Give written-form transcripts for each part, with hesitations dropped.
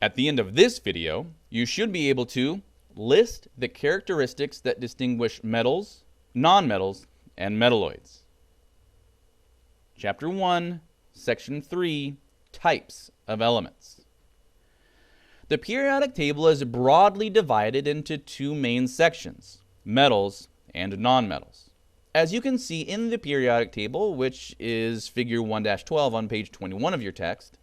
At the end of this video, you should be able to list the characteristics that distinguish metals, nonmetals, and metalloids. Chapter 1, Section 3, Types of Elements. The periodic table is broadly divided into two main sections, metals and nonmetals. As you can see in the periodic table, which is figure 1-12 on page 21 of your text,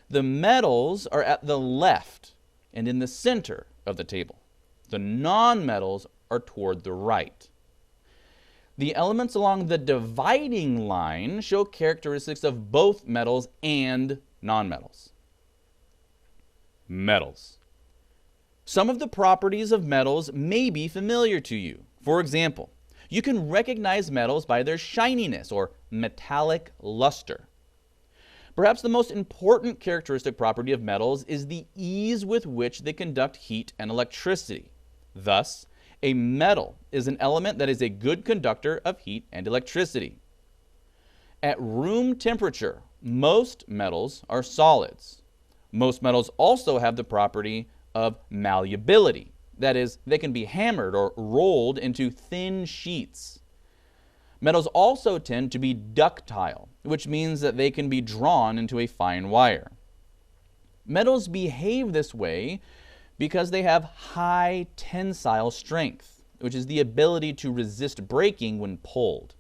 the metals are at the left and in the center of the table. The nonmetals are toward the right. The elements along the dividing line show characteristics of both metals and nonmetals. Metals. Some of the properties of metals may be familiar to you. For example, you can recognize metals by their shininess or metallic luster. Perhaps the most important characteristic property of metals is the ease with which they conduct heat and electricity. Thus, a metal is an element that is a good conductor of heat and electricity. At room temperature, most metals are solids. Most metals also have the property of malleability. That is, they can be hammered or rolled into thin sheets. Metals also tend to be ductile, which means that they can be drawn into a fine wire. Metals behave this way because they have high tensile strength, which is the ability to resist breaking when pulled.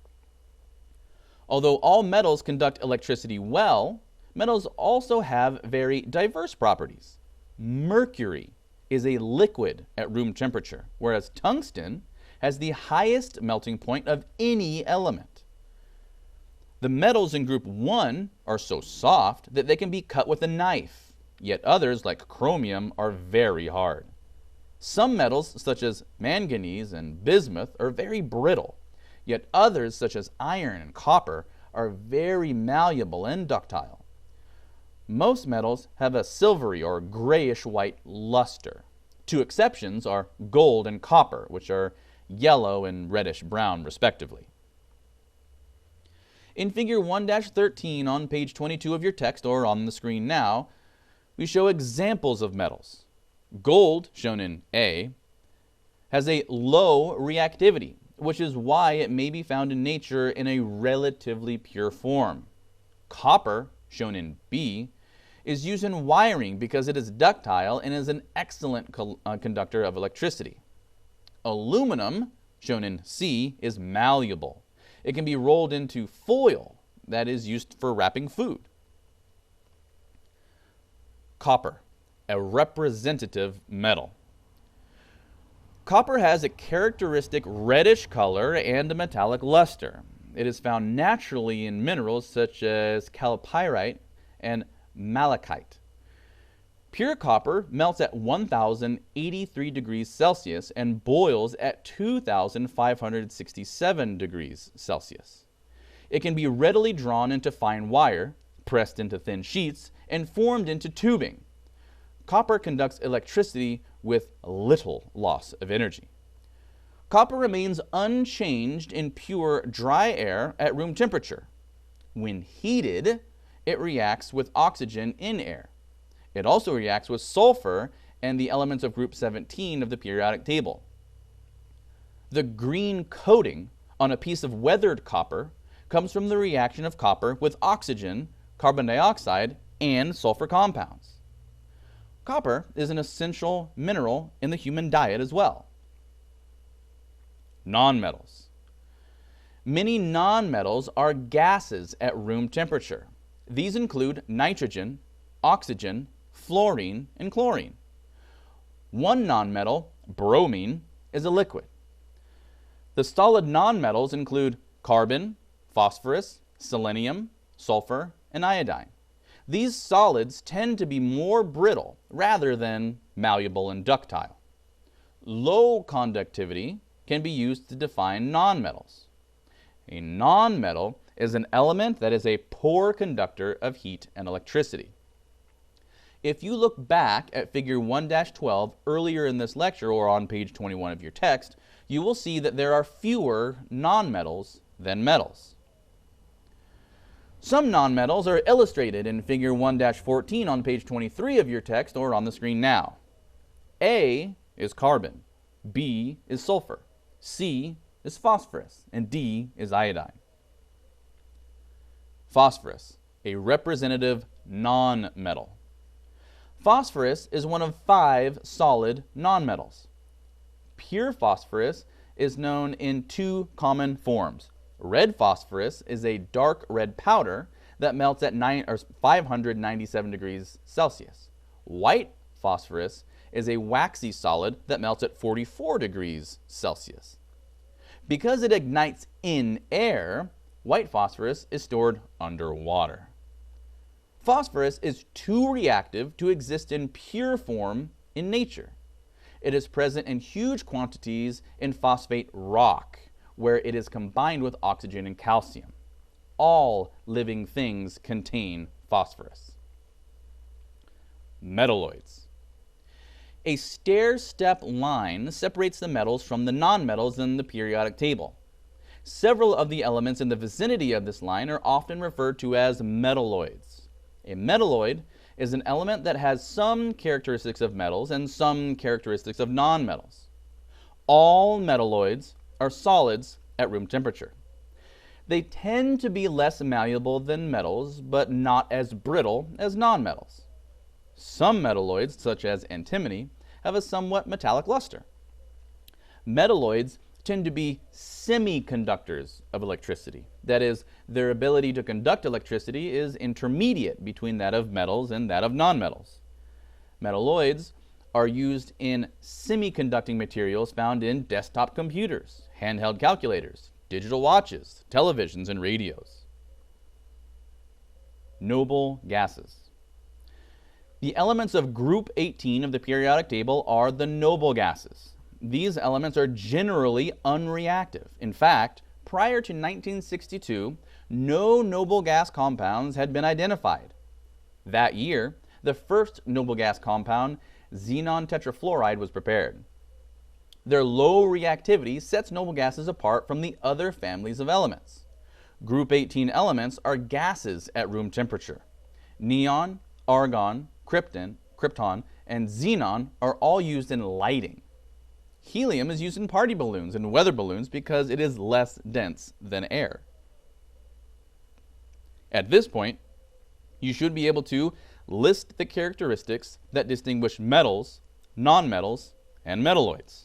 Although all metals conduct electricity well, metals also have very diverse properties. Mercury is a liquid at room temperature, whereas tungsten has the highest melting point of any element. The metals in group 1 are so soft that they can be cut with a knife, yet others, like chromium, are very hard. Some metals, such as manganese and bismuth, are very brittle, yet others, such as iron and copper, are very malleable and ductile. Most metals have a silvery or grayish-white luster. Two exceptions are gold and copper, which are yellow and reddish-brown, respectively. In figure 1-13 on page 22 of your text, or on the screen now, we show examples of metals. Gold, shown in A, has a low reactivity, which is why it may be found in nature in a relatively pure form. Copper, shown in B, is used in wiring because it is ductile and is an excellent conductor of electricity. Aluminum, shown in C, is malleable. It can be rolled into foil that is used for wrapping food. Copper, a representative metal. Copper has a characteristic reddish color and a metallic luster. It is found naturally in minerals such as chalcopyrite and malachite. Pure copper melts at 1,083 degrees Celsius and boils at 2,567 degrees Celsius. It can be readily drawn into fine wire, pressed into thin sheets, and formed into tubing. Copper conducts electricity with little loss of energy. Copper remains unchanged in pure dry air at room temperature. When heated, it reacts with oxygen in air. It also reacts with sulfur and the elements of group 17 of the periodic table. The green coating on a piece of weathered copper comes from the reaction of copper with oxygen, carbon dioxide, and sulfur compounds. Copper is an essential mineral in the human diet as well. Nonmetals. Many nonmetals are gases at room temperature. These include nitrogen, oxygen, fluorine, and chlorine. One nonmetal, bromine, is a liquid. The solid nonmetals include carbon, phosphorus, selenium, sulfur, and iodine. These solids tend to be more brittle rather than malleable and ductile. Low conductivity can be used to define nonmetals. A nonmetal is an element that is a poor conductor of heat and electricity. If you look back at figure 1-12 earlier in this lecture or on page 21 of your text, you will see that there are fewer nonmetals than metals. Some nonmetals are illustrated in Figure 1-14 on page 23 of your text or on the screen now. A is carbon, B is sulfur, C is phosphorus, and D is iodine. Phosphorus, a representative nonmetal. Phosphorus is one of 5 solid nonmetals. Pure phosphorus is known in 2 common forms. Red phosphorus is a dark red powder that melts at 597 degrees Celsius. White phosphorus is a waxy solid that melts at 44 degrees Celsius. Because it ignites in air, white phosphorus is stored underwater. Phosphorus is too reactive to exist in pure form in nature. It is present in huge quantities in phosphate rock, where it is combined with oxygen and calcium. All living things contain phosphorus. Metalloids. A stair-step line separates the metals from the nonmetals in the periodic table. Several of the elements in the vicinity of this line are often referred to as metalloids. A metalloid is an element that has some characteristics of metals and some characteristics of nonmetals. All metalloids are solids at room temperature. They tend to be less malleable than metals, but not as brittle as nonmetals. Some metalloids, such as antimony, have a somewhat metallic luster. Metalloids tend to be semiconductors of electricity. That is, their ability to conduct electricity is intermediate between that of metals and that of nonmetals. Metalloids are used in semiconducting materials found in desktop computers, handheld calculators, digital watches, televisions, and radios. Noble gases. The elements of group 18 of the periodic table are the noble gases. These elements are generally unreactive. In fact, prior to 1962, no noble gas compounds had been identified. That year, the first noble gas compound, xenon tetrafluoride, was prepared. Their low reactivity sets noble gases apart from the other families of elements. Group 18 elements are gases at room temperature. Neon, argon, krypton, and xenon are all used in lighting. Helium is used in party balloons and weather balloons because it is less dense than air. At this point, you should be able to list the characteristics that distinguish metals, nonmetals, and metalloids.